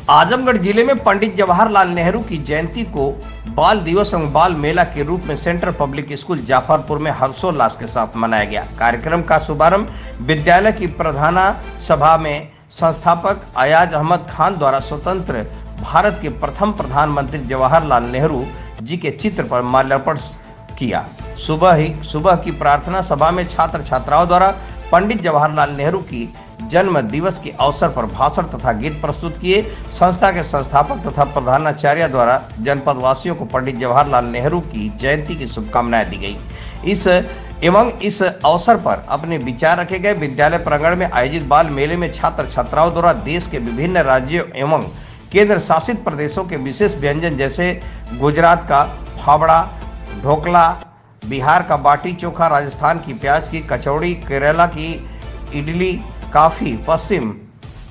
आजमगढ़ जिले में पंडित जवाहरलाल नेहरू की जयंती को बाल दिवस एवं बाल मेला के रूप में सेंट्रल पब्लिक स्कूल जाफरपुर में हर्षोल्लास के साथ मनाया गया। कार्यक्रम का शुभारंभ विद्यालय की प्रधाना सभा में संस्थापक अयाज अहमद खान द्वारा स्वतंत्र भारत के प्रथम प्रधानमंत्री जवाहरलाल नेहरू जी के चित्र पर माल्यार्पण किया। सुबह की प्रार्थना सभा में छात्र छात्राओं द्वारा पंडित जवाहरलाल नेहरू की जन्म दिवस के अवसर पर भाषण तथा गीत प्रस्तुत किए। संस्था के संस्थापक तथा प्रधानाचार्य द्वारा जनपद वासियों को पंडित जवाहरलाल नेहरू की जयंती की शुभकामनाएं दी गई। इस अवसर पर अपने विचार रखे गए। विद्यालय प्रांगण में आयोजित बाल मेले में छात्र छात्राओं द्वारा देश के विभिन्न राज्यों एवं केंद्र शासित प्रदेशों के विशेष व्यंजन जैसे गुजरात का फावड़ा, ढोकला, बिहार का बाटी चोखा, राजस्थान की प्याज की कचौड़ी, केरला की इडली, काफी, पश्चिम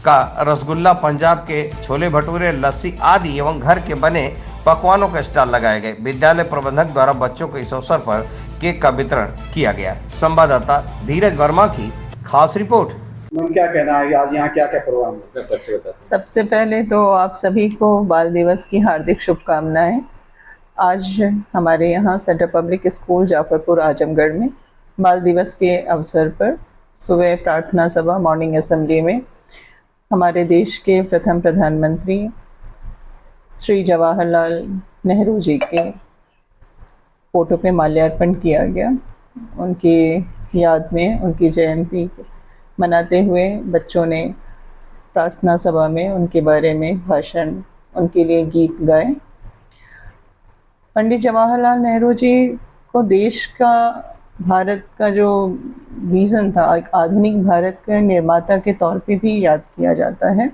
का रसगुल्ला, पंजाब के छोले भटूरे, लस्सी आदि एवं घर के बने पकवानों के स्टॉल लगाए गए। विद्यालय प्रबंधक द्वारा बच्चों को इस अवसर पर केक का वितरण किया गया। संवाददाता धीरज वर्मा की खास रिपोर्ट। क्या कहना है आज यहाँ क्या क्या प्रोग्राम है? सबसे पहले तो आप सभी को बाल दिवस की हार्दिक शुभकामनाएं। आज हमारे यहाँ central public school Jafarpur Azamgarh में बाल दिवस के अवसर पर सुबह प्रार्थना सभा मॉर्निंग असेंबली में हमारे देश के प्रथम प्रधानमंत्री श्री जवाहरलाल नेहरू जी के फोटो पे माल्यार्पण किया गया। उनकी याद में उनकी जयंती मनाते हुए बच्चों ने प्रार्थना सभा में उनके बारे में भाषण, उनके लिए गीत गाए। पंडित जवाहरलाल नेहरू जी को देश का, भारत का जो विजन था, एक आधुनिक भारत के निर्माता के तौर पे भी याद किया जाता है।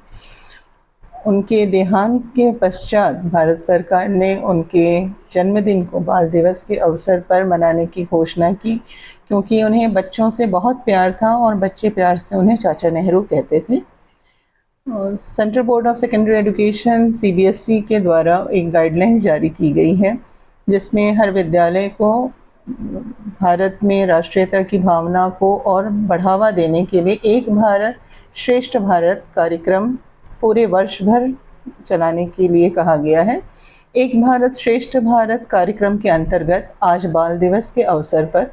उनके देहांत के पश्चात भारत सरकार ने उनके जन्मदिन को बाल दिवस के अवसर पर मनाने की घोषणा की, क्योंकि उन्हें बच्चों से बहुत प्यार था और बच्चे प्यार से उन्हें चाचा नेहरू कहते थे। Central board of secondary education CBSE के द्वारा एक गाइडलाइंस जारी की गई है, जिसमें हर विद्यालय को भारत में राष्ट्रीयता की भावना को और बढ़ावा देने के लिए एक भारत श्रेष्ठ भारत कार्यक्रम पूरे वर्ष भर चलाने के लिए कहा गया है। एक भारत श्रेष्ठ भारत कार्यक्रम के अंतर्गत आज बाल दिवस के अवसर पर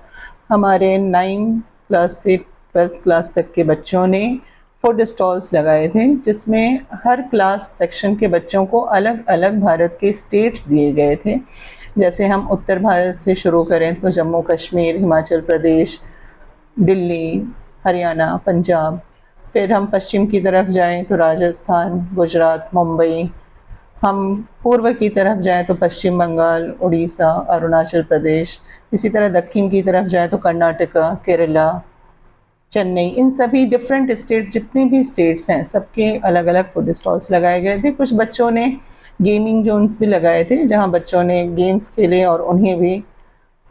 हमारे 9 क्लास से 12th क्लास तक के बच्चों ने फूड स्टॉल्स लगाए थे, जिसमें हर क्लास सेक्शन के बच्चों को अलग अलग भारत के स्टेट्स दिए गए थे। जैसे हम उत्तर भारत से शुरू करें तो जम्मू कश्मीर, हिमाचल प्रदेश, दिल्ली, हरियाणा, पंजाब। फिर हम पश्चिम की तरफ जाएं तो राजस्थान, गुजरात, मुंबई। हम पूर्व की तरफ जाएं तो पश्चिम बंगाल, उड़ीसा, अरुणाचल प्रदेश। इसी तरह दक्षिण की तरफ जाएं तो कर्नाटका, केरला, चेन्नई। इन सभी डिफरेंट स्टेट, जितने भी स्टेट्स हैं, सबके अलग अलग फूड स्टॉल्स लगाए गए थे। कुछ बच्चों ने गेमिंग जोन्स भी लगाए थे, जहां बच्चों ने गेम्स खेले और उन्हें भी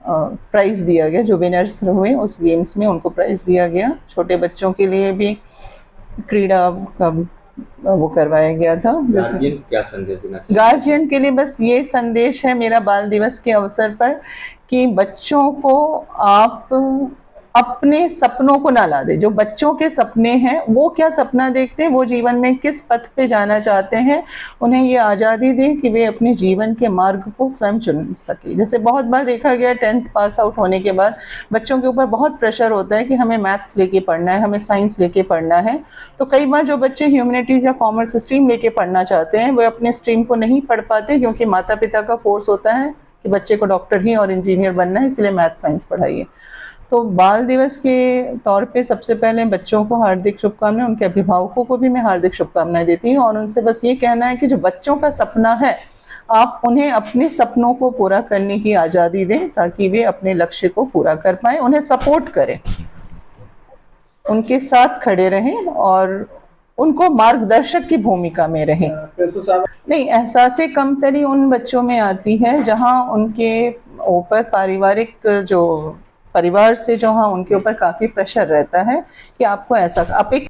प्राइज़ दिया गया। जो विनर्स हुए उस गेम्स में उनको प्राइज़ दिया गया। छोटे बच्चों के लिए भी क्रीड़ा का वो करवाया गया था। गार्जियन क्या संदेश देना चाहिए? गार्जियन के लिए बस ये संदेश है मेरा बाल दिवस के अवसर पर कि बच्चों को आप अपने सपनों को ना ला दे। जो बच्चों के सपने हैं, वो क्या सपना देखते हैं, वो जीवन में किस पथ पे जाना चाहते हैं, उन्हें ये आज़ादी दें कि वे अपने जीवन के मार्ग को स्वयं चुन सके। जैसे बहुत बार देखा गया 10th पास आउट होने के बाद बच्चों के ऊपर बहुत प्रेशर होता है कि हमें मैथ्स लेके पढ़ना है, हमें साइंस लेके पढ़ना है। तो कई बार जो बच्चे ह्यूमैनिटीज़ या कॉमर्स स्ट्रीम लेके पढ़ना चाहते हैं, वे अपने स्ट्रीम को नहीं पढ़ पाते, क्योंकि माता पिता का फोर्स होता है कि बच्चे को डॉक्टर ही और इंजीनियर बनना है, इसलिए मैथ साइंस पढ़ाइए। तो बाल दिवस के तौर पे सबसे पहले बच्चों को हार्दिक शुभकामनाएं, उनके अभिभावकों को भी मैं हार्दिक शुभकामनाएं देती हूँ। और उनसे बस ये कहना है कि जो बच्चों का सपना है, आप उन्हें अपने सपनों को पूरा करने की आज़ादी दें, ताकि वे अपने लक्ष्य को पूरा कर पाएं। उन्हें सपोर्ट करें, उनके साथ खड़े रहें और उनको मार्गदर्शक की भूमिका में रहें। नहीं, एहसासे कमतरी उन बच्चों में आती है जहाँ उनके ऊपर परिवार से जो, हाँ, उनके ऊपर काफ़ी प्रेशर रहता है कि आपको ऐसा, आप एक